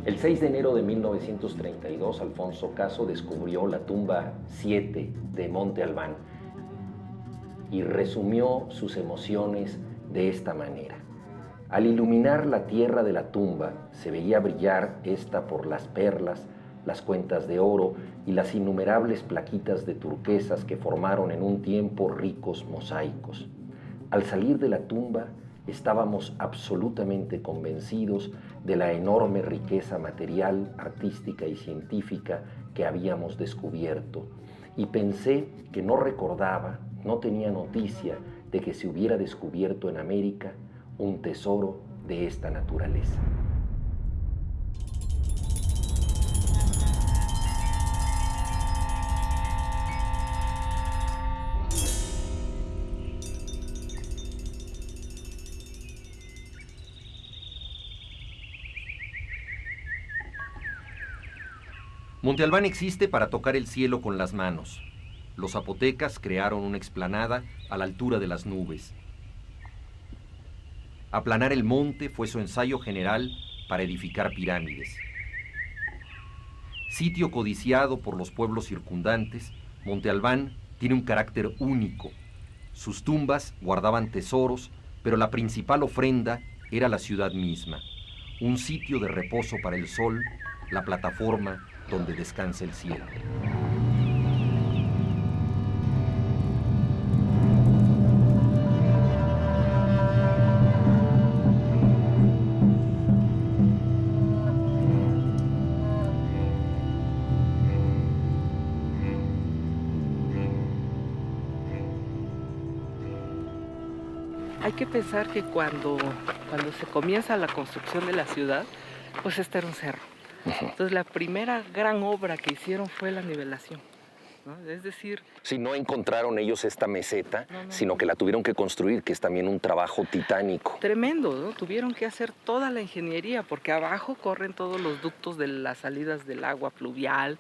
El 6 de enero de 1932, Alfonso Caso descubrió la tumba 7 de Monte Albán y resumió sus emociones de esta manera. Al iluminar la tierra de la tumba, se veía brillar esta por las perlas, las cuentas de oro y las innumerables plaquitas de turquesas que formaron en un tiempo ricos mosaicos. Al salir de la tumba, estábamos absolutamente convencidos de la enorme riqueza material, artística y científica que habíamos descubierto. Y pensé que no recordaba, no tenía noticia de que se hubiera descubierto en América un tesoro de esta naturaleza. Monte Albán existe para tocar el cielo con las manos. Los zapotecas crearon una explanada a la altura de las nubes. Aplanar el monte fue su ensayo general para edificar pirámides. Sitio codiciado por los pueblos circundantes, Monte Albán tiene un carácter único. Sus tumbas guardaban tesoros, pero la principal ofrenda era la ciudad misma, un sitio de reposo para el sol, la plataforma donde descansa el cielo. Hay que pensar que cuando se comienza la construcción de la ciudad, pues este era un cerro. Entonces la primera gran obra que hicieron fue la nivelación, ¿no? Es decir... Si no encontraron ellos esta meseta, No. sino que la tuvieron que construir, que es también un trabajo titánico. Tremendo, ¿no? Tuvieron que hacer toda la ingeniería, porque abajo corren todos los ductos de las salidas del agua pluvial,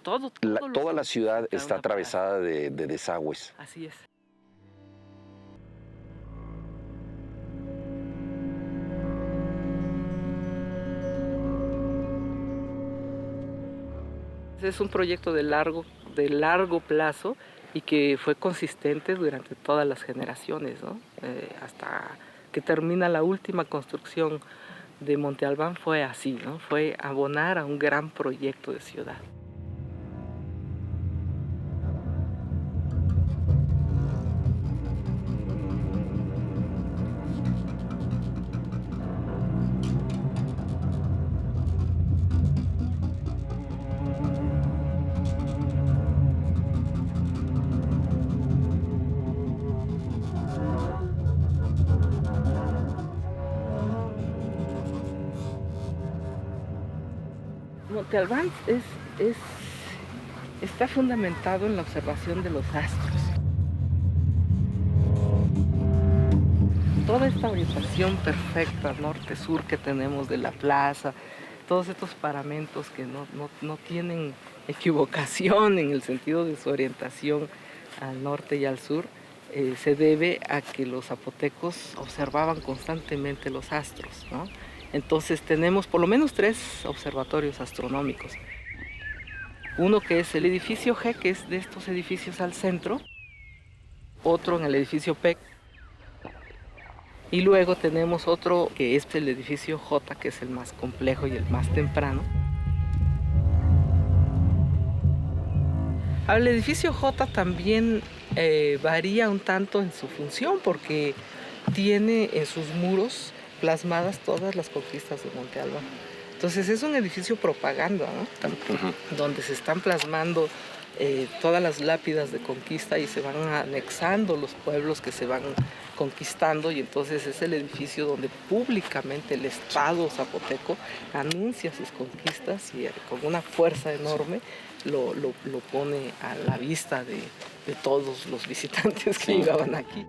Toda la ciudad está atravesada de desagües. Así es. Es un proyecto de largo plazo y que fue consistente durante todas las generaciones, ¿no? Hasta que termina la última construcción de Monte Albán fue así, ¿no? Fue abonar a un gran proyecto de ciudad. Monte Albán está fundamentado en la observación de los astros. Toda esta orientación perfecta norte-sur que tenemos de la plaza, todos estos paramentos que no tienen equivocación en el sentido de su orientación al norte y al sur, se debe a que los zapotecos observaban constantemente los astros, ¿no? Entonces tenemos por lo menos 3 observatorios astronómicos. Uno que es el edificio G, que es de estos edificios al centro, otro en el edificio P, y luego tenemos otro que es el edificio J, que es el más complejo y el más temprano. El edificio J también varía un tanto en su función porque tiene en sus muros plasmadas todas las conquistas de Monte Albán. Entonces es un edificio propaganda, ¿no? Donde se están plasmando todas las lápidas de conquista y se van anexando los pueblos que se van conquistando, y entonces es el edificio donde públicamente el Estado zapoteco anuncia sus conquistas y con una fuerza enorme lo pone a la vista de todos los visitantes que llegaban aquí.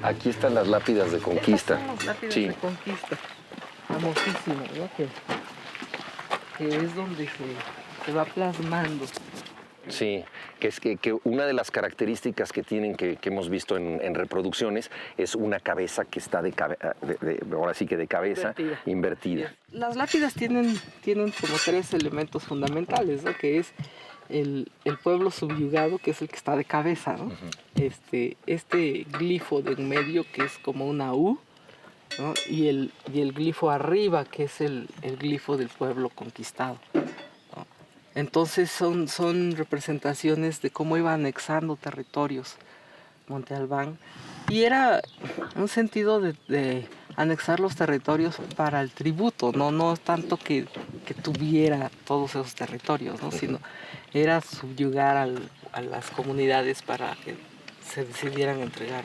Aquí están las lápidas de conquista. Estas son las lápidas de conquista. Famosísimo, ¿no? Que que es donde se va plasmando. Sí, que es que una de las características que tienen, que hemos visto en reproducciones, es una cabeza que está ahora sí que de cabeza invertida. Las lápidas tienen como 3 elementos fundamentales, ¿no? Que es el pueblo subyugado, que es el que está de cabeza, ¿no? Este glifo de en medio, que es como una U, ¿no? Y el glifo arriba, que es el glifo del pueblo conquistado. Entonces son representaciones de cómo iba anexando territorios Monte Albán, y era un sentido de anexar los territorios para el tributo, no tanto que tuviera todos esos territorios, ¿no? Sino era subyugar a las comunidades para que se decidieran entregar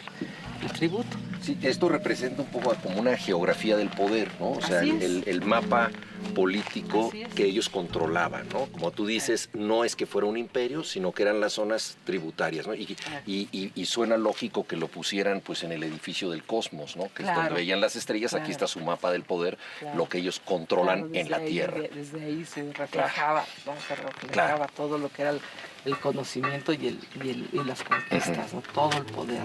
el tributo. Sí, esto representa un poco como una geografía del poder, ¿no? O sea, el mapa político que ellos controlaban, ¿no? Como tú dices, no es que fuera un imperio, sino que eran las zonas tributarias, ¿no? Y suena lógico que lo pusieran pues en el edificio del cosmos, ¿no? Que es donde veían las estrellas, aquí está su mapa del poder, lo que ellos controlan en la tierra. Desde ahí se reflejaba, ¿no? Se reflejaba todo lo que era el conocimiento y las conquistas, ¿no? Todo el poder.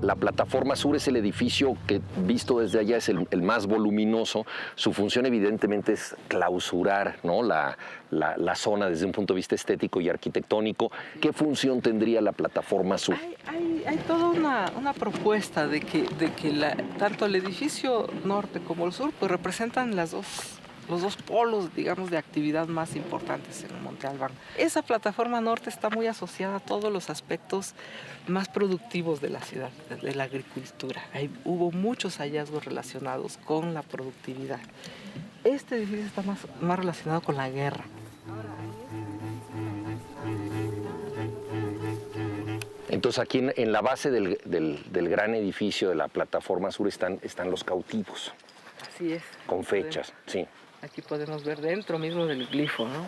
La plataforma sur es el edificio que, visto desde allá, es el más voluminoso. Su función, evidentemente, es clausurar, ¿no? la zona desde un punto de vista estético y arquitectónico. ¿Qué función tendría la plataforma sur? Hay toda una propuesta de que tanto el edificio norte como el sur pues representan los dos polos, digamos, de actividad más importantes en Monte Albán. Esa plataforma norte está muy asociada a todos los aspectos más productivos de la ciudad, de la agricultura. Hubo muchos hallazgos relacionados con la productividad. Este edificio está más relacionado con la guerra. Entonces aquí en la base del gran edificio de la plataforma sur están los cautivos. Así es. Con fechas, sí. Aquí podemos ver dentro mismo del glifo, ¿no?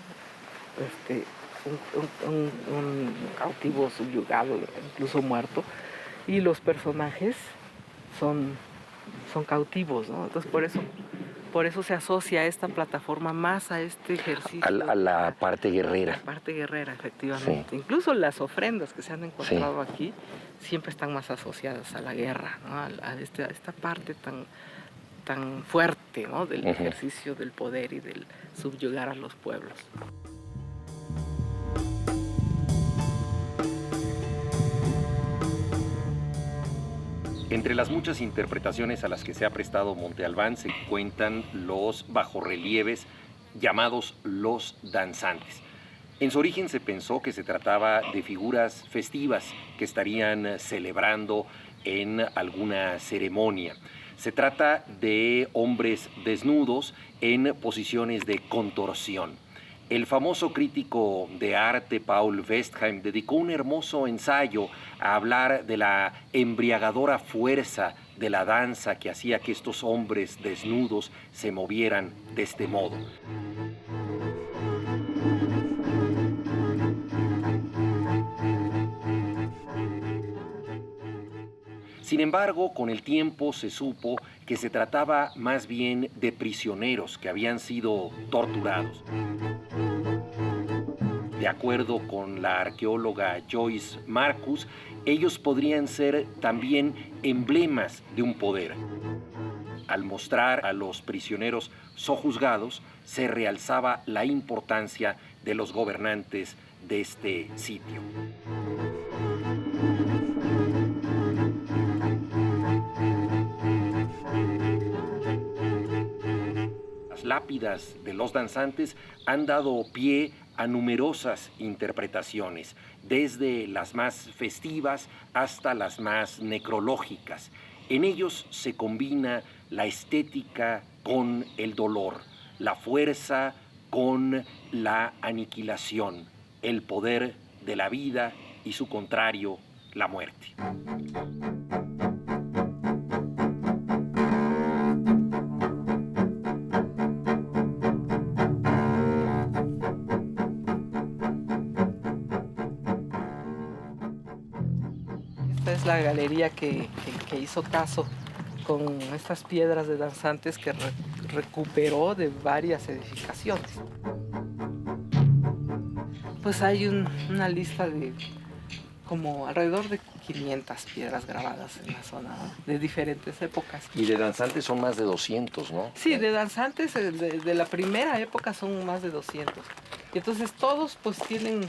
Un cautivo subyugado, incluso muerto, y los personajes son cautivos, ¿no? Entonces por eso se asocia esta plataforma más a este ejercicio. A la parte guerrera. La parte guerrera, efectivamente. Sí. Incluso las ofrendas que se han encontrado aquí siempre están más asociadas a la guerra, ¿no? A esta parte tan fuerte, ¿no? Del ejercicio del poder y del subyugar a los pueblos. Entre las muchas interpretaciones a las que se ha prestado Monte Albán se cuentan los bajorrelieves llamados los danzantes. En su origen se pensó que se trataba de figuras festivas que estarían celebrando en alguna ceremonia. Se trata de hombres desnudos en posiciones de contorsión. El famoso crítico de arte Paul Westheim dedicó un hermoso ensayo a hablar de la embriagadora fuerza de la danza que hacía que estos hombres desnudos se movieran de este modo. Sin embargo, con el tiempo se supo que se trataba más bien de prisioneros que habían sido torturados. De acuerdo con la arqueóloga Joyce Marcus, ellos podrían ser también emblemas de un poder. Al mostrar a los prisioneros sojuzgados, se realzaba la importancia de los gobernantes de este sitio. Las lápidas de los danzantes han dado pie a numerosas interpretaciones, desde las más festivas hasta las más necrológicas. En ellos se combina la estética con el dolor, la fuerza con la aniquilación, el poder de la vida y su contrario, la muerte. Esta es la galería que hizo Caso con estas piedras de danzantes que recuperó de varias edificaciones. Pues hay una lista de como alrededor de 500 piedras grabadas en la zona, ¿no? De diferentes épocas. Y de danzantes son más de 200, ¿no? Sí, de danzantes de la primera época son más de 200. Y entonces todos pues tienen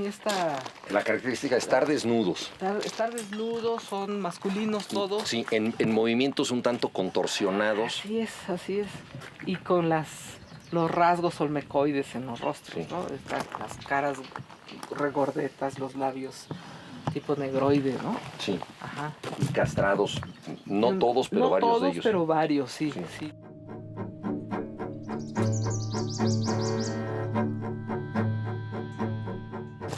esta... La característica de estar desnudos. Estar desnudos, son masculinos todos. Sí, en movimientos un tanto contorsionados. Así es, así es. Y con los rasgos olmecoides en los rostros, Sí. ¿no? Las caras regordetas, los labios tipo negroide, ¿no? Sí. Ajá. Y castrados, no todos, pero no varios todos, de ellos. pero varios, sí, Sí. sí.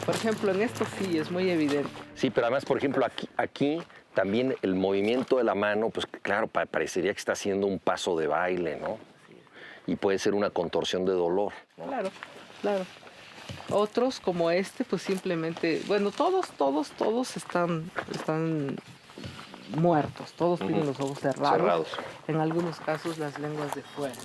Por ejemplo, en esto sí es muy evidente. Sí, pero además, por ejemplo, aquí también el movimiento de la mano, pues claro, parecería que está haciendo un paso de baile, ¿no? Y puede ser una contorsión de dolor, ¿no? Claro, claro. Otros como este, pues simplemente, bueno, todos están muertos, todos tienen los ojos cerrados. En algunos casos las lenguas de fuera.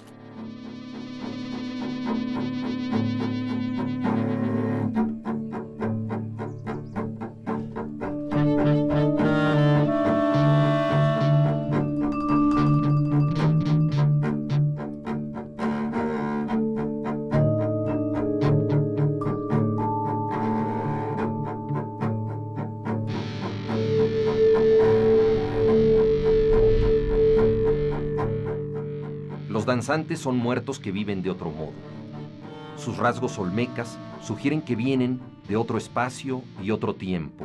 Los danzantes son muertos que viven de otro modo. Sus rasgos olmecas sugieren que vienen de otro espacio y otro tiempo.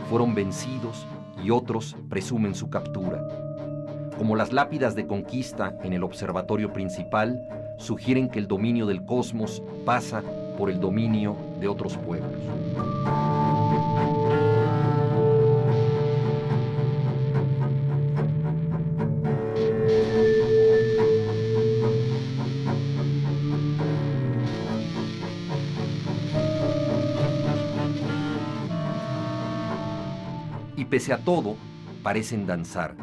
Fueron vencidos y otros presumen su captura. Como las lápidas de conquista en el observatorio principal, sugieren que el dominio del cosmos pasa por el dominio de otros pueblos. Y pese a todo, parecen danzar.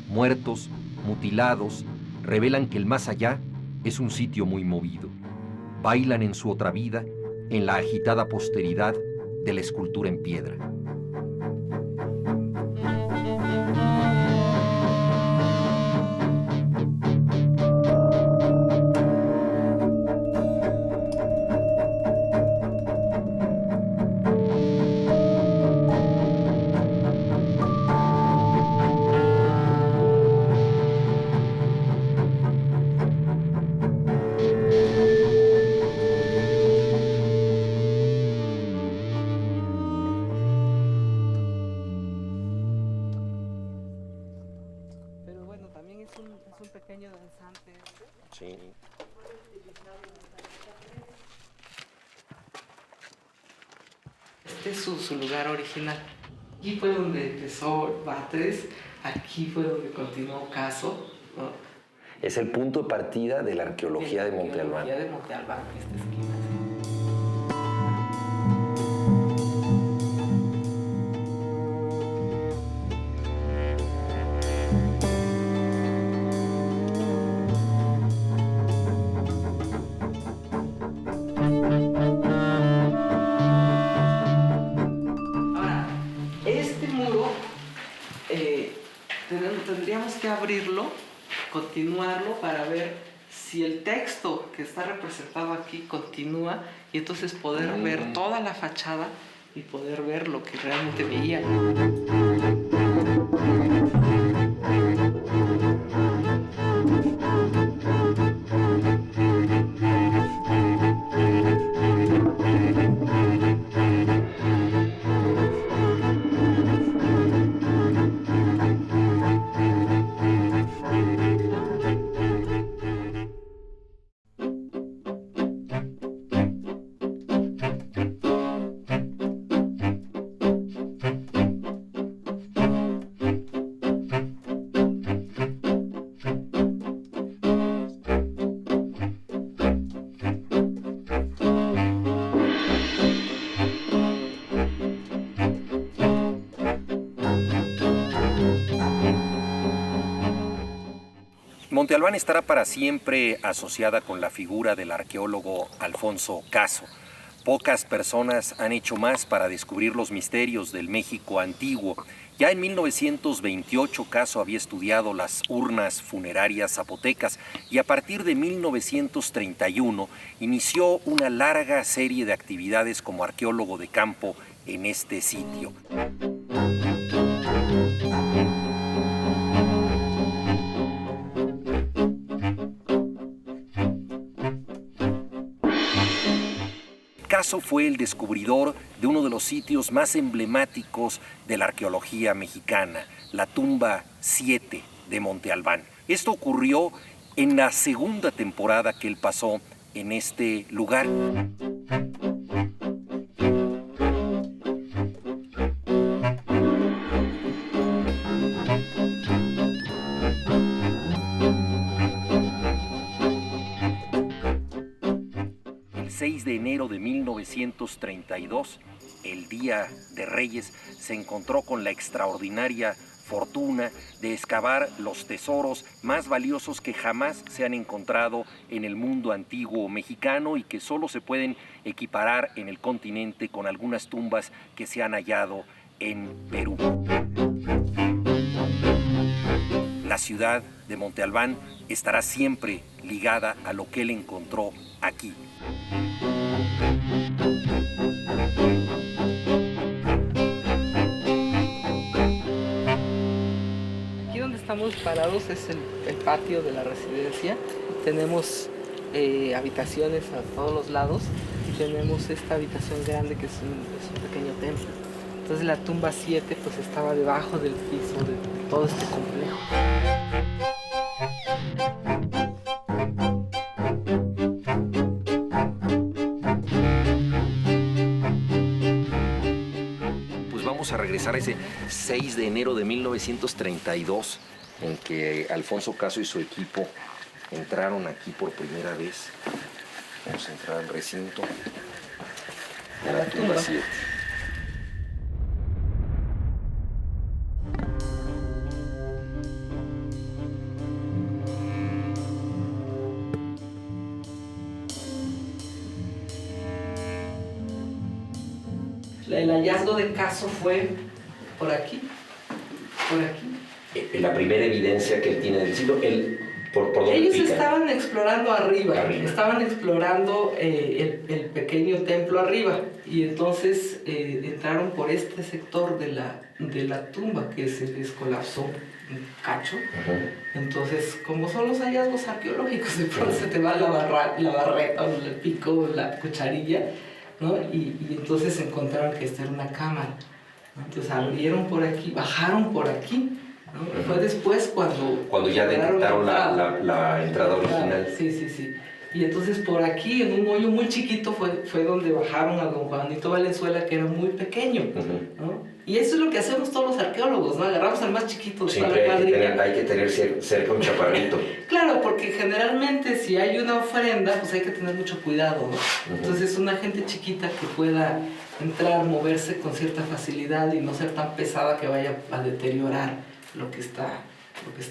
Muertos, mutilados, revelan que el más allá es un sitio muy movido. Bailan en su otra vida, en la agitada posteridad de la escultura en piedra. Pero bueno, también es un pequeño danzante. Sí. Este es su lugar original. Aquí fue donde empezó Batres, aquí fue donde continuó Caso, ¿no? Es el punto de partida de la arqueología de Monte Albán. La arqueología de Monte Albán, esta esquina. Ahora, este muro tendríamos que abrirlo, continuarlo para ver si el texto que está representado aquí continúa, y entonces poder ver toda la fachada y poder ver lo que realmente veían. Monte Albán estará para siempre asociada con la figura del arqueólogo Alfonso Caso. Pocas personas han hecho más para descubrir los misterios del México antiguo. Ya en 1928 Caso había estudiado las urnas funerarias zapotecas y a partir de 1931 inició una larga serie de actividades como arqueólogo de campo en este sitio. Caso fue el descubridor de uno de los sitios más emblemáticos de la arqueología mexicana, la tumba 7 de Monte Albán. Esto ocurrió en la segunda temporada que él pasó en este lugar. El 6 de enero de 1932, el Día de Reyes, se encontró con la extraordinaria fortuna de excavar los tesoros más valiosos que jamás se han encontrado en el mundo antiguo mexicano y que solo se pueden equiparar en el continente con algunas tumbas que se han hallado en Perú. La ciudad de Monte Albán estará siempre ligada a lo que él encontró aquí. Aquí donde estamos parados es el patio de la residencia. Tenemos habitaciones a todos los lados y tenemos esta habitación grande que es un pequeño templo. Entonces la tumba 7 pues estaba debajo del piso de todo este complejo. A regresar a ese 6 de enero de 1932 en que Alfonso Caso y su equipo entraron aquí por primera vez. Vamos a entrar al recinto de la tumba 7. El hallazgo de Caso fue por aquí, por aquí. La primera evidencia que él tiene del sitio, ¿por dónde Ellos pican? estaban explorando arriba. Estaban explorando el pequeño templo arriba y entonces entraron por este sector de la tumba que se les colapsó un cacho. Entonces, como son los hallazgos arqueológicos, de pronto se te va la barreta, o el pico, la cucharilla, ¿no? Y entonces encontraron que esta era una cámara, ¿no? Entonces abrieron por aquí, bajaron por aquí, ¿no? Fue después cuando ya detectaron la entrada original. Sí. Y entonces por aquí, en un hoyo muy chiquito, fue donde bajaron a don Juanito Valenzuela, que era muy pequeño, ¿no? Y eso es lo que hacemos todos los arqueólogos, ¿no? Agarramos al más chiquito de Siempre la cuadrilla. hay que tener cerca un chaparrito. Claro, porque generalmente si hay una ofrenda, pues hay que tener mucho cuidado, ¿no? Entonces una gente chiquita que pueda entrar, moverse con cierta facilidad y no ser tan pesada que vaya a deteriorar lo que está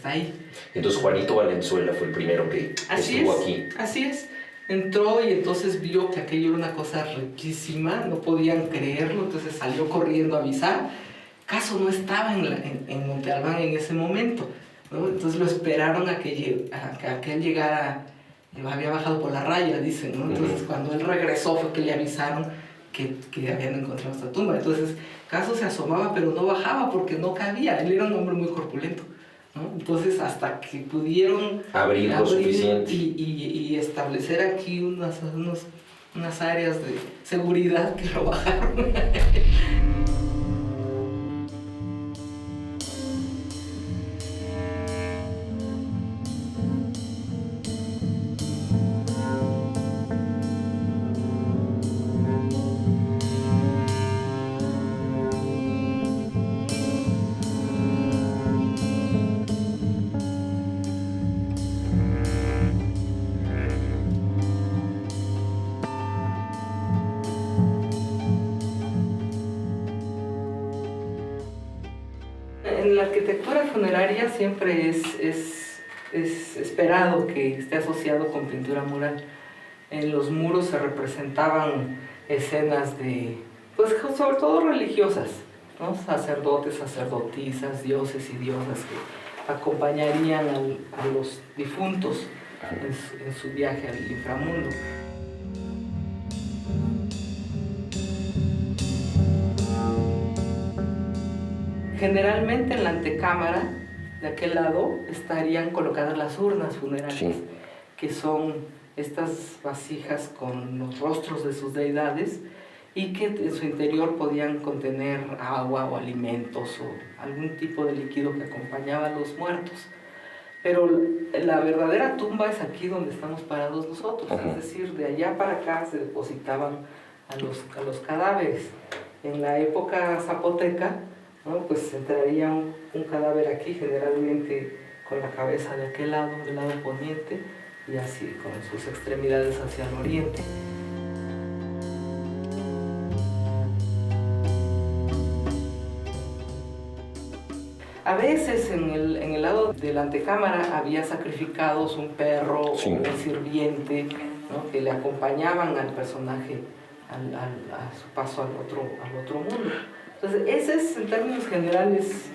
ahí. Entonces Juanito Valenzuela fue el primero que estuvo aquí. Así es. Entró y entonces vio que aquello era una cosa riquísima, no podían creerlo, entonces salió corriendo a avisar. Caso no estaba en Monte Albán en ese momento, ¿no? Entonces lo esperaron a que él llegara había bajado por la raya, dicen, ¿no? Entonces cuando él regresó fue que le avisaron que habían encontrado esta tumba. Entonces Caso se asomaba pero no bajaba porque no cabía, él era un hombre muy corpulento, ¿no? Entonces hasta que pudieron abrir lo suficiente y establecer aquí unas áreas de seguridad que lo bajaron. En la arquitectura funeraria siempre es esperado que esté asociado con pintura mural. En los muros se representaban escenas pues sobre todo religiosas, ¿no? Sacerdotes, sacerdotisas, dioses y diosas que acompañarían a los difuntos en su viaje al inframundo. Generalmente en la antecámara, de aquel lado, estarían colocadas las urnas funerarias, sí, que son estas vasijas con los rostros de sus deidades y que en su interior podían contener agua o alimentos o algún tipo de líquido que acompañaba a los muertos. Pero la verdadera tumba es aquí donde estamos parados nosotros, es decir, de allá para acá se depositaban a los cadáveres. En la época zapoteca, ¿no? Pues entraría un cadáver aquí, generalmente con la cabeza de aquel lado, del lado poniente, y así con sus extremidades hacia el oriente. A veces en el lado de la antecámara había sacrificados un perro, sí, o un sirviente, ¿no? Que le acompañaban al personaje a su paso al otro mundo. Entonces, esa es, en términos generales,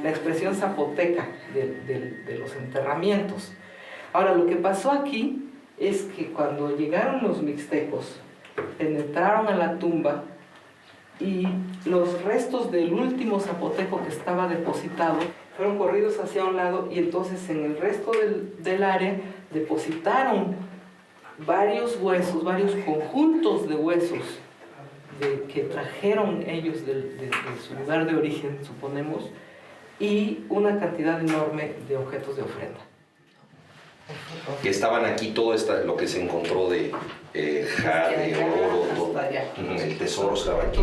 la expresión zapoteca de los enterramientos. Ahora, lo que pasó aquí es que cuando llegaron los mixtecos, penetraron a la tumba y los restos del último zapoteco que estaba depositado fueron corridos hacia un lado y entonces en el resto del área depositaron varios huesos, varios conjuntos de huesos que trajeron ellos de su lugar de origen, suponemos, y una cantidad enorme de objetos de ofrenda. Que estaban aquí todo lo que se encontró de jade, oro, todo. El tesoro estaba aquí.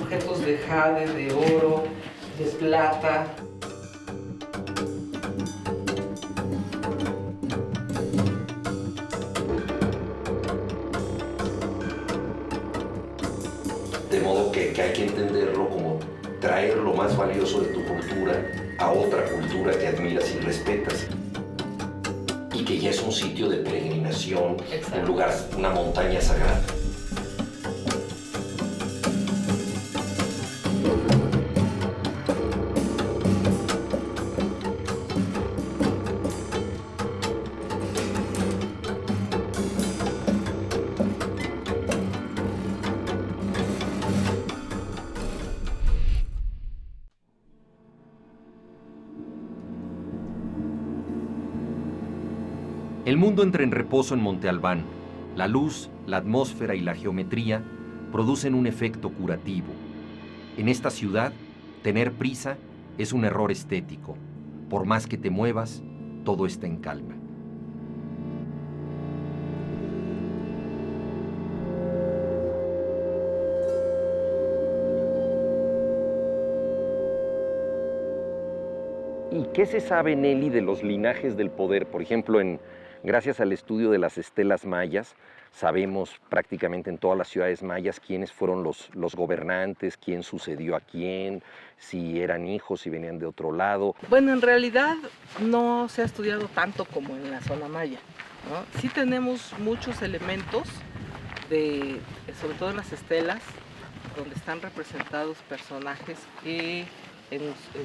Objetos de jade, de oro, de plata. De modo que hay que entenderlo como traer lo más valioso de tu cultura a otra cultura que admiras y respetas. Y que ya es un sitio de peregrinación, exacto, un lugar, una montaña sagrada. El mundo entra en reposo en Monte Albán. La luz, la atmósfera y la geometría producen un efecto curativo. En esta ciudad, tener prisa es un error estético. Por más que te muevas, todo está en calma. ¿Y qué se sabe, Nelly, de los linajes del poder? Por ejemplo, gracias al estudio de las estelas mayas, sabemos prácticamente en todas las ciudades mayas quiénes fueron los gobernantes, quién sucedió a quién, si eran hijos, si venían de otro lado. Bueno, en realidad no se ha estudiado tanto como en la zona maya, ¿no? Sí tenemos muchos elementos, sobre todo en las estelas, donde están representados personajes que en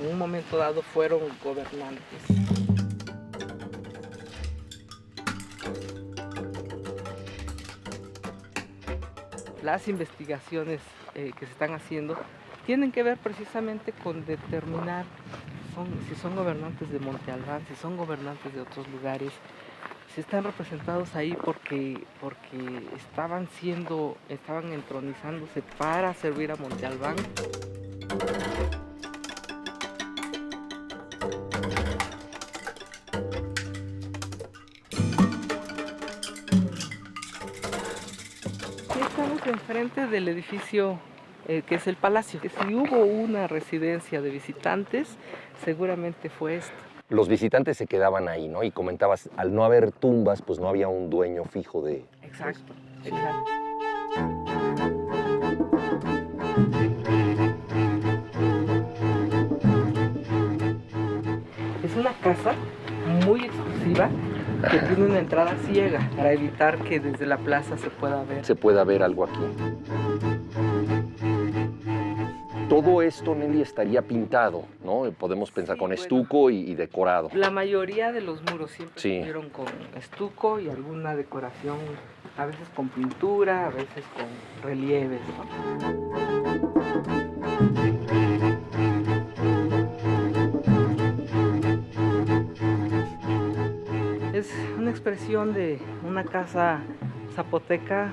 un momento dado fueron gobernantes. Las investigaciones que se están haciendo tienen que ver precisamente con determinar si son gobernantes de Monte Albán, si son gobernantes de otros lugares, si están representados ahí porque estaban entronizándose para servir a Monte Albán. Estamos enfrente del edificio que es el Palacio. Si hubo una residencia de visitantes, seguramente fue esta. Los visitantes se quedaban ahí, ¿no? Y comentabas, al no haber tumbas, pues no había un dueño fijo de... Exacto, exacto. Es una casa muy exclusiva que tiene una entrada ciega para evitar que desde la plaza se pueda ver algo aquí. Todo esto, Nelly, estaría pintado, ¿no? Podemos pensar con estuco y decorado. La mayoría de los muros siempre Sí. estuvieron con estuco y alguna decoración, a veces con pintura, a veces con relieves, ¿no? Es una expresión de una casa zapoteca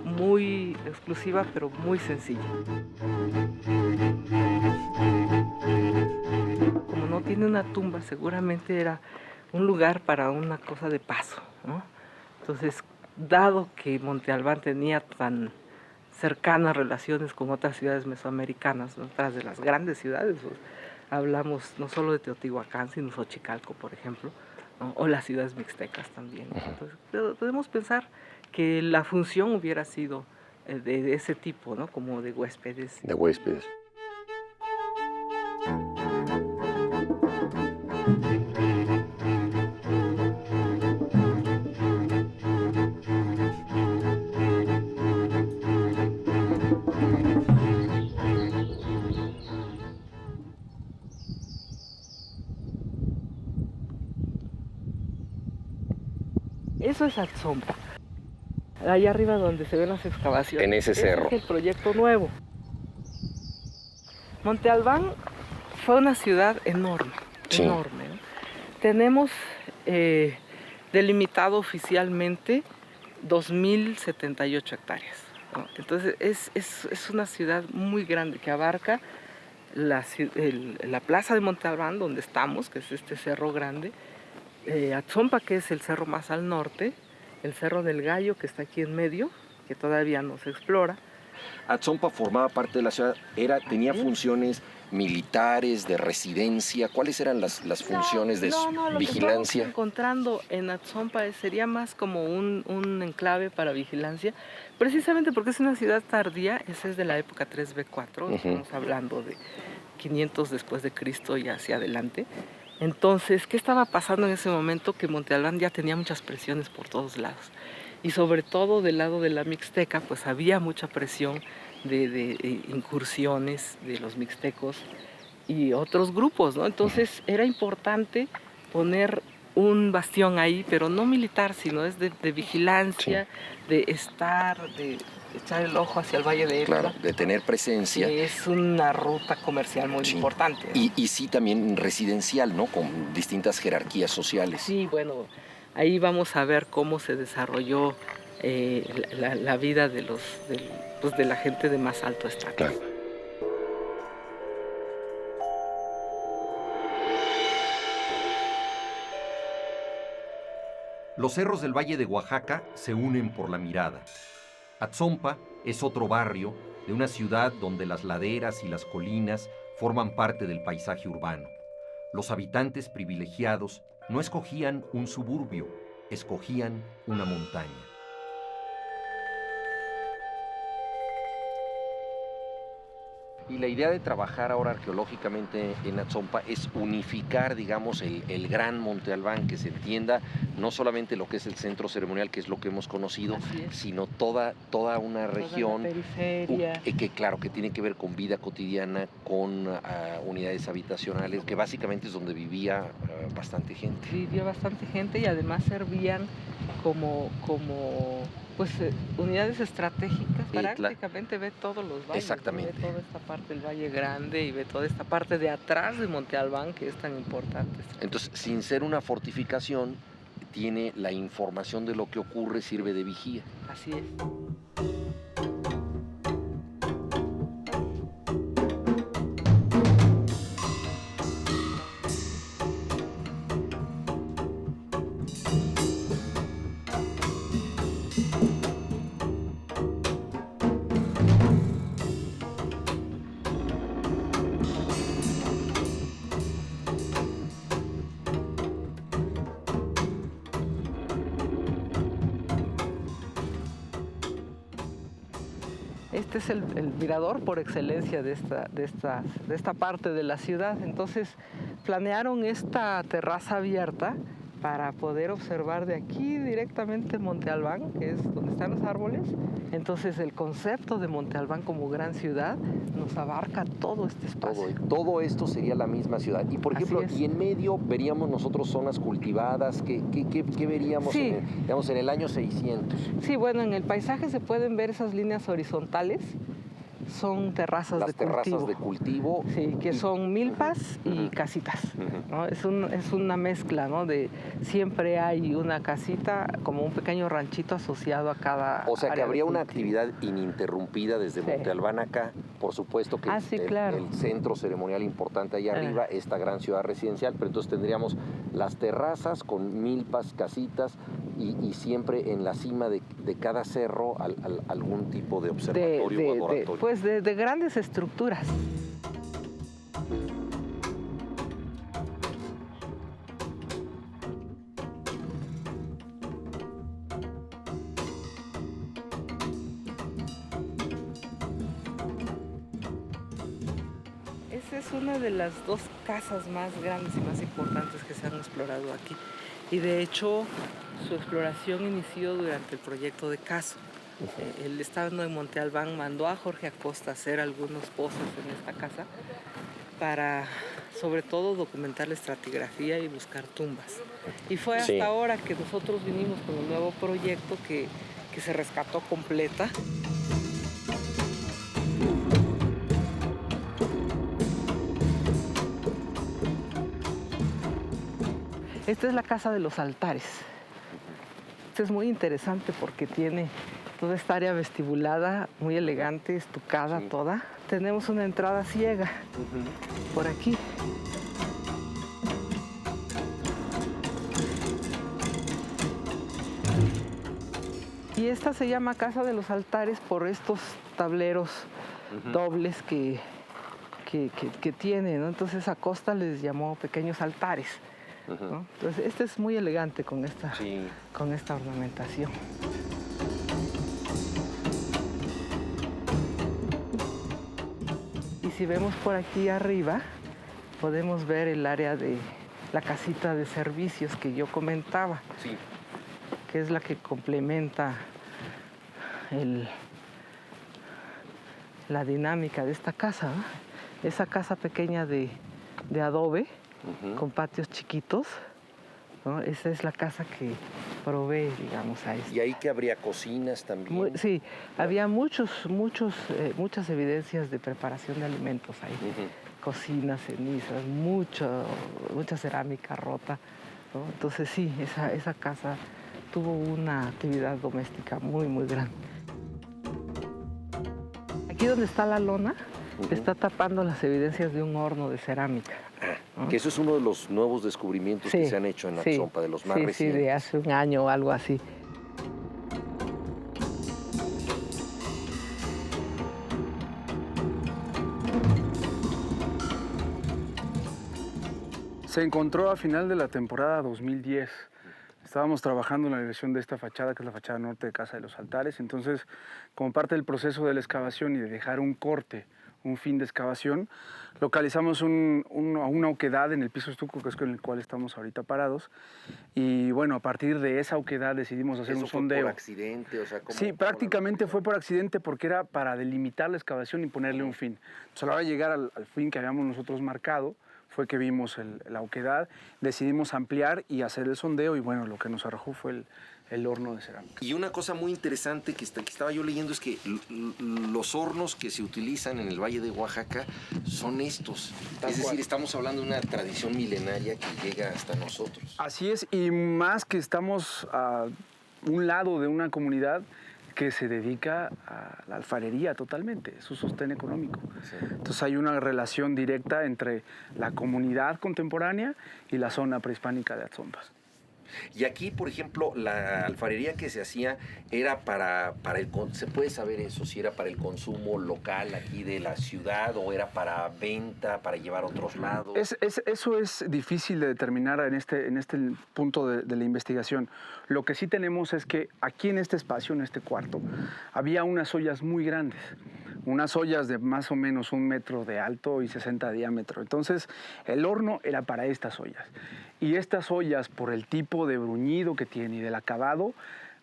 muy exclusiva, pero muy sencilla. Como no tiene una tumba, seguramente era un lugar para una cosa de paso, ¿no? Entonces, dado que Monte Albán tenía tan cercanas relaciones con otras ciudades mesoamericanas, ¿no? Otras de las grandes ciudades, pues, hablamos no solo de Teotihuacán, sino Xochicalco, por ejemplo, ¿no? O las ciudades mixtecas también. Entonces, podemos pensar que la función hubiera sido de ese tipo, ¿no? Como de huéspedes. De huéspedes. Eso es Atzompa. Allá arriba donde se ven las excavaciones. En ese cerro. Es el proyecto nuevo. Monte Albán fue una ciudad enorme, Sí. enorme, ¿no? Tenemos delimitado oficialmente 2.078 hectáreas, ¿no? Entonces es una ciudad muy grande que abarca la plaza de Monte Albán, donde estamos, que es este cerro grande, Atzompa, que es el cerro más al norte, el Cerro del Gallo, que está aquí en medio, que todavía no se explora. Atzompa formaba parte de la ciudad, tenía funciones militares, de residencia. ¿Cuáles eran las funciones de lo vigilancia? Que estamos encontrando en Atzompa sería más como un enclave para vigilancia, precisamente porque es una ciudad tardía, esa es de la época 3B4, estamos hablando de 500 después de Cristo y hacia adelante. Entonces, ¿qué estaba pasando en ese momento? Que Monte Albán ya tenía muchas presiones por todos lados. Y sobre todo del lado de la Mixteca, pues había mucha presión de incursiones de los mixtecos y otros grupos, ¿no? Entonces, era importante poner un bastión ahí, pero no militar, sino es de vigilancia, sí. De echar el ojo hacia el Valle de Etla. Claro, de tener presencia. Es una ruta comercial muy importante, ¿no? Y sí también residencial, ¿no? Con distintas jerarquías sociales. Sí, bueno, ahí vamos a ver cómo se desarrolló la vida de la gente de más alto estrato. Claro. Los cerros del Valle de Oaxaca se unen por la mirada. Atzompa es otro barrio de una ciudad donde las laderas y las colinas forman parte del paisaje urbano. Los habitantes privilegiados no escogían un suburbio, escogían una montaña. Y la idea de trabajar ahora arqueológicamente en Atzompa es unificar, digamos, el gran Monte Albán, que se entienda no solamente lo que es el centro ceremonial, que es lo que hemos conocido, sino toda una región que, claro, que tiene que ver con vida cotidiana, con unidades habitacionales, que básicamente es donde vivía bastante gente. Vivía bastante gente y además servían como pues unidades estratégicas. Prácticamente ve todos los valles. Exactamente. Ve toda esta parte del Valle Grande y ve toda esta parte de atrás de Monte Albán, que es tan importante. Entonces, sin ser una fortificación, tiene la información de lo que ocurre, sirve de vigía. Así es. Este es el mirador por excelencia de esta parte de la ciudad. Entonces planearon esta terraza abierta para poder observar de aquí directamente Monte Albán, que es donde están los árboles. Entonces el concepto de Monte Albán como gran ciudad nos abarca todo este espacio. Todo esto sería la misma ciudad. Y por ejemplo, y en medio veríamos nosotros zonas cultivadas. ¿Qué veríamos digamos, en el año 600? Sí, bueno, en el paisaje se pueden ver esas líneas horizontales. Son terrazas de cultivo. Las terrazas de cultivo. Sí, que son milpas y casitas, ¿no? Es una mezcla, ¿no? Siempre hay una casita, como un pequeño ranchito asociado a cada O sea, que habría una actividad ininterrumpida desde Monte Albán acá. Por supuesto que el centro ceremonial importante allá arriba, esta gran ciudad residencial, pero entonces tendríamos las terrazas con milpas, casitas y siempre en la cima de cada cerro algún tipo de observatorio o adoratorio. De grandes estructuras. Esa es una de las dos casas más grandes y más importantes que se han explorado aquí. Y de hecho, su exploración inició durante el proyecto de Caso. El estado de Monte Albán mandó a Jorge Acosta a hacer algunos pozos en esta casa para, sobre todo, documentar la estratigrafía y buscar tumbas. Y fue hasta ahora que nosotros vinimos con un nuevo proyecto que se rescató completa. Esta es la Casa de los Altares. Esta es muy interesante porque tiene toda esta área vestibulada, muy elegante, estucada toda. Tenemos una entrada ciega por aquí. Y esta se llama Casa de los Altares por estos tableros dobles que tiene, ¿no? Entonces Acosta les llamó pequeños altares, ¿no? Entonces este es muy elegante con esta ornamentación. Y si vemos por aquí arriba, podemos ver el área de la casita de servicios que yo comentaba, que es la que complementa la dinámica de esta casa, ¿no? Esa casa pequeña de adobe, con patios chiquitos, ¿no? Esa es la casa que provee, digamos, a esto. ¿Y ahí que habría cocinas también? Sí, había muchas evidencias de preparación de alimentos ahí. Cocinas, cenizas, mucha cerámica rota, ¿no? Entonces sí, esa casa tuvo una actividad doméstica muy, muy grande. Aquí donde está la lona, está tapando las evidencias de un horno de cerámica. Que eso es uno de los nuevos descubrimientos que se han hecho en Atzompa, de los más recientes. Sí, de hace un año o algo así. Se encontró a final de la temporada 2010. Estábamos trabajando en la erección de esta fachada, que es la fachada norte de Casa de los Altares. Entonces, como parte del proceso de la excavación y de dejar un corte, un fin de excavación, localizamos una oquedad en el piso estuco, que es con el cual estamos ahorita parados. Y bueno, a partir de esa oquedad decidimos hacer un sondeo. ¿Por accidente? O sea, Sí, prácticamente fue por accidente porque era para delimitar la excavación y ponerle un fin. Entonces, a la hora de llegar al fin que habíamos nosotros marcado, fue que vimos la oquedad, decidimos ampliar y hacer el sondeo y bueno, lo que nos arrojó fue el horno de cerámica. Y una cosa muy interesante que estaba yo leyendo es que los hornos que se utilizan en el Valle de Oaxaca son estos. Es decir, estamos hablando de una tradición milenaria que llega hasta nosotros. Así es, y más que estamos a un lado de una comunidad que se dedica a la alfarería totalmente, es su sostén económico. Sí. Entonces hay una relación directa entre la comunidad contemporánea y la zona prehispánica de Atzompas. Y aquí, por ejemplo, la alfarería que se hacía era para el... ¿Se puede saber eso? Si era para el consumo local aquí de la ciudad o era para venta, para llevar a otros lados. Eso es difícil de determinar en este punto de la investigación. Lo que sí tenemos es que aquí en este espacio, en este cuarto, había unas ollas muy grandes. Unas ollas de más o menos 1 metro de alto y 60 de diámetro. Entonces, el horno era para estas ollas. Y estas ollas, por el tipo de bruñido que tiene y del acabado,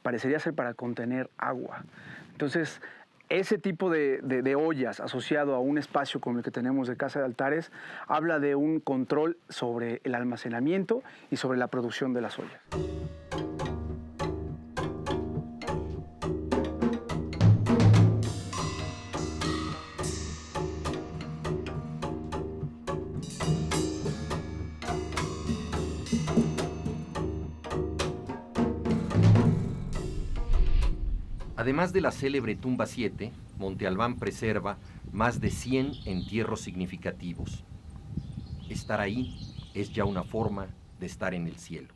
parecería ser para contener agua. Entonces, ese tipo de ollas asociado a un espacio como el que tenemos de Casa de Altares, habla de un control sobre el almacenamiento y sobre la producción de las ollas. Además de la célebre tumba 7, Monte Albán preserva más de 100 entierros significativos. Estar ahí es ya una forma de estar en el cielo.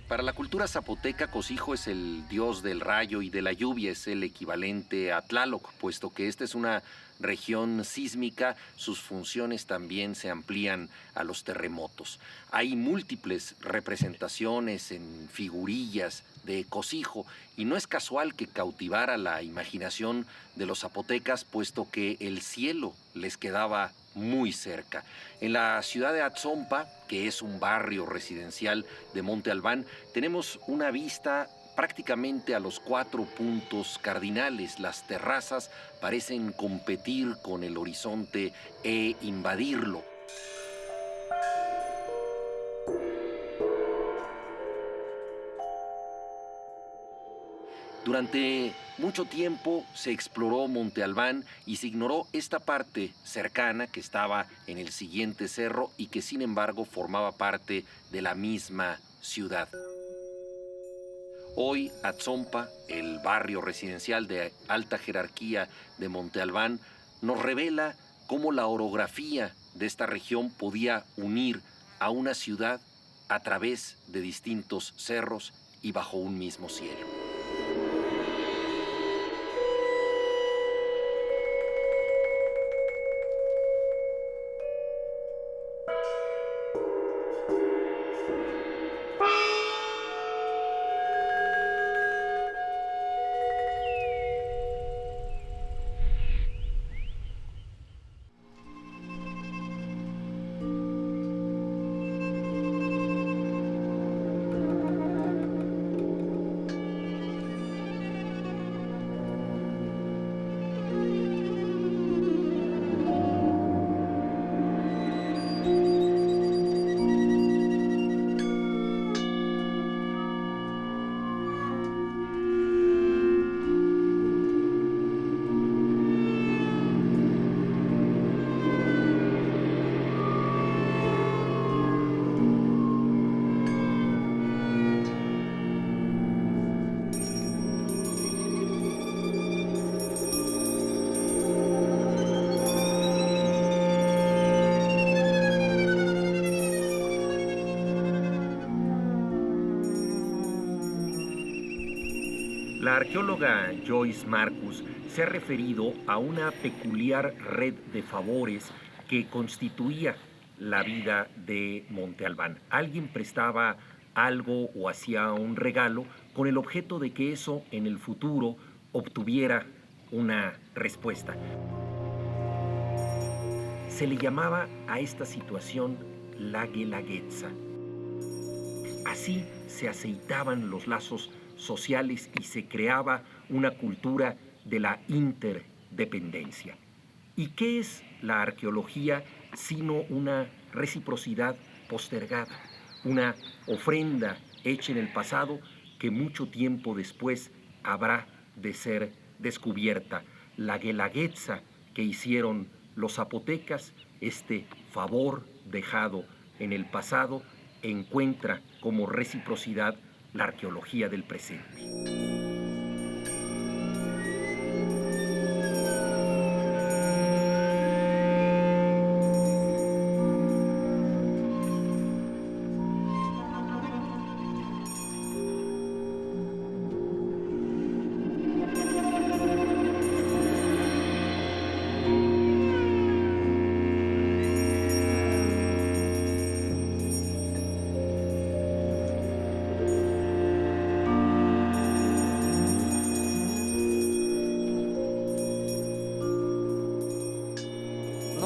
Para la cultura zapoteca, Cosijo es el dios del rayo y de la lluvia, es el equivalente a Tlaloc, puesto que esta es una región sísmica, sus funciones también se amplían a los terremotos. Hay múltiples representaciones en figurillas de Cosijo y no es casual que cautivara la imaginación de los zapotecas, puesto que el cielo les quedaba muy cerca. En la ciudad de Atzompa, que es un barrio residencial de Monte Albán, tenemos una vista prácticamente a los 4 puntos cardinales. Las terrazas parecen competir con el horizonte e invadirlo. Durante mucho tiempo se exploró Monte Albán y se ignoró esta parte cercana que estaba en el siguiente cerro y que sin embargo formaba parte de la misma ciudad. Hoy, Atzompa, el barrio residencial de alta jerarquía de Monte Albán, nos revela cómo la orografía de esta región podía unir a una ciudad a través de distintos cerros y bajo un mismo cielo. La arqueóloga Joyce Marcus se ha referido a una peculiar red de favores que constituía la vida de Monte Albán. Alguien prestaba algo o hacía un regalo con el objeto de que eso en el futuro obtuviera una respuesta. Se le llamaba a esta situación la guelaguetza. Así se aceitaban los lazos sociales y se creaba una cultura de la interdependencia. ¿Y qué es la arqueología sino una reciprocidad postergada? Una ofrenda hecha en el pasado que mucho tiempo después habrá de ser descubierta. La guelaguetza que hicieron los zapotecas, este favor dejado en el pasado, encuentra como reciprocidad la arqueología del presente.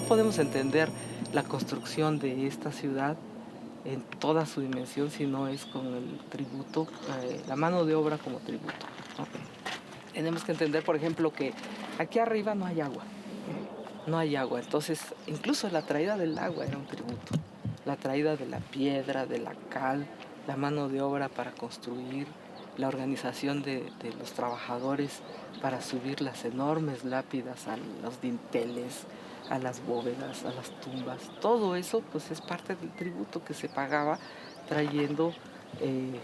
Podemos entender la construcción de esta ciudad en toda su dimensión si no es con el tributo, la mano de obra como tributo, ¿no? Tenemos que entender, por ejemplo, que aquí arriba no hay agua, entonces incluso la traída del agua era un tributo, la traída de la piedra, de la cal, la mano de obra para construir, la organización de los trabajadores para subir las enormes lápidas a los dinteles, a las bóvedas, a las tumbas. Todo eso pues es parte del tributo que se pagaba trayendo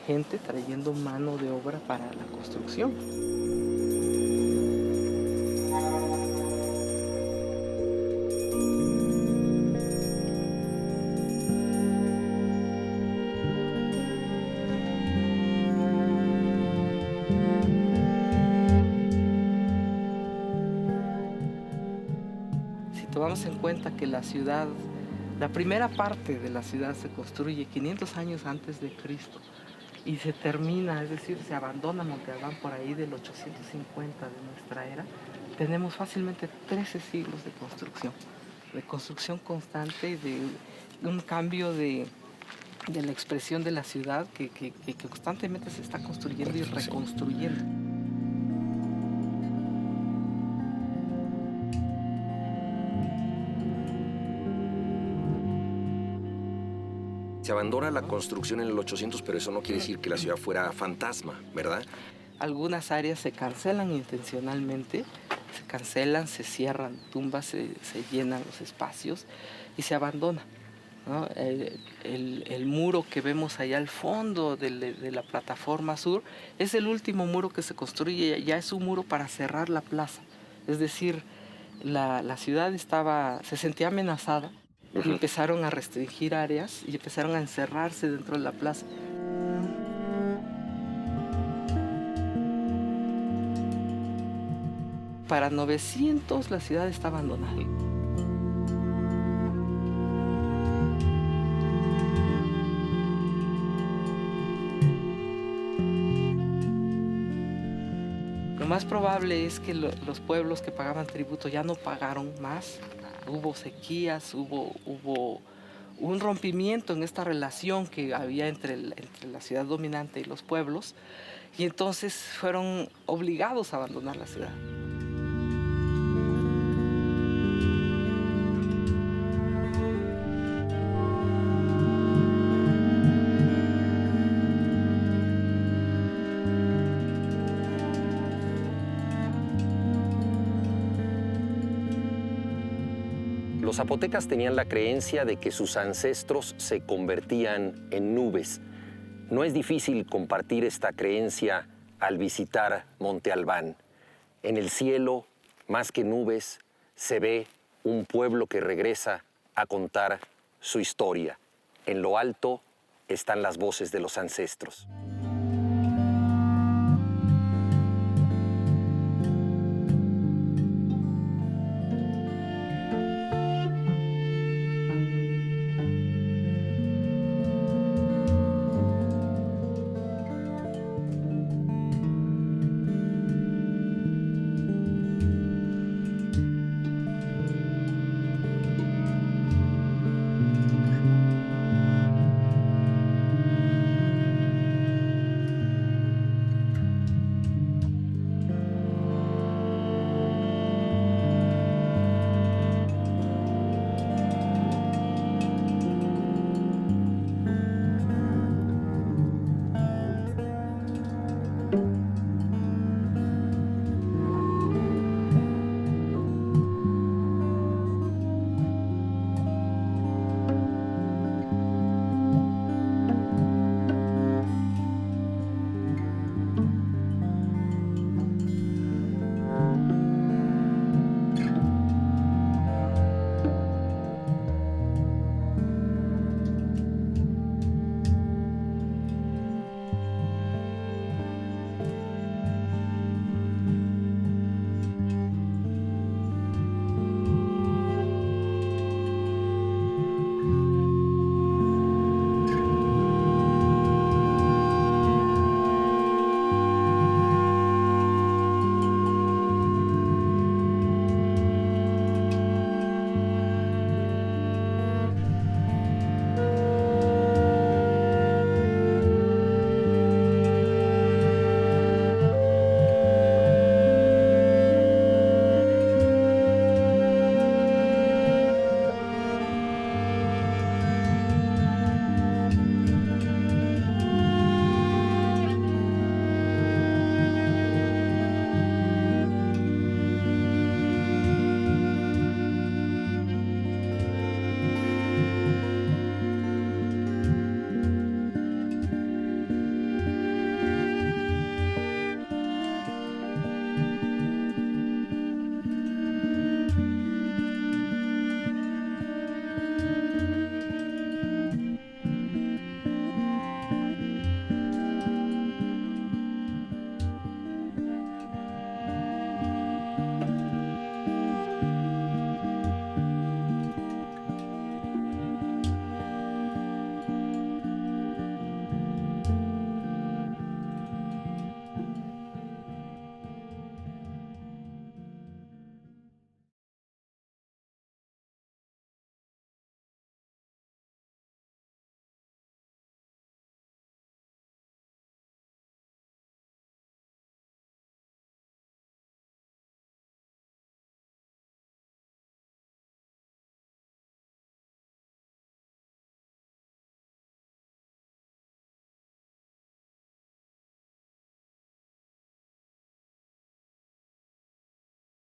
gente, trayendo mano de obra para la construcción. Tomamos en cuenta que la ciudad, la primera parte de la ciudad se construye 500 años antes de Cristo y se termina, es decir, se abandona Monte Albán por ahí del 850 de nuestra era. Tenemos fácilmente 13 siglos de construcción constante, de un cambio de la expresión de la ciudad que constantemente se está construyendo y reconstruyendo. Se abandona la construcción en el 800, pero eso no quiere decir que la ciudad fuera fantasma, ¿verdad? Algunas áreas se cancelan intencionalmente, se cierran tumbas, se llenan los espacios y se abandona. ¿no? El muro que vemos allá al fondo de la plataforma sur es el último muro que se construye, ya es un muro para cerrar la plaza. Es decir, la ciudad se sentía amenazada y empezaron a restringir áreas y empezaron a encerrarse dentro de la plaza. Para 900 la ciudad está abandonada. Lo más probable es que los pueblos que pagaban tributo ya no pagaron más. Hubo sequías, hubo un rompimiento en esta relación que había entre la ciudad dominante y los pueblos, y entonces fueron obligados a abandonar la ciudad. Los zapotecas tenían la creencia de que sus ancestros se convertían en nubes. No es difícil compartir esta creencia al visitar Monte Albán. En el cielo, más que nubes, se ve un pueblo que regresa a contar su historia. En lo alto están las voces de los ancestros.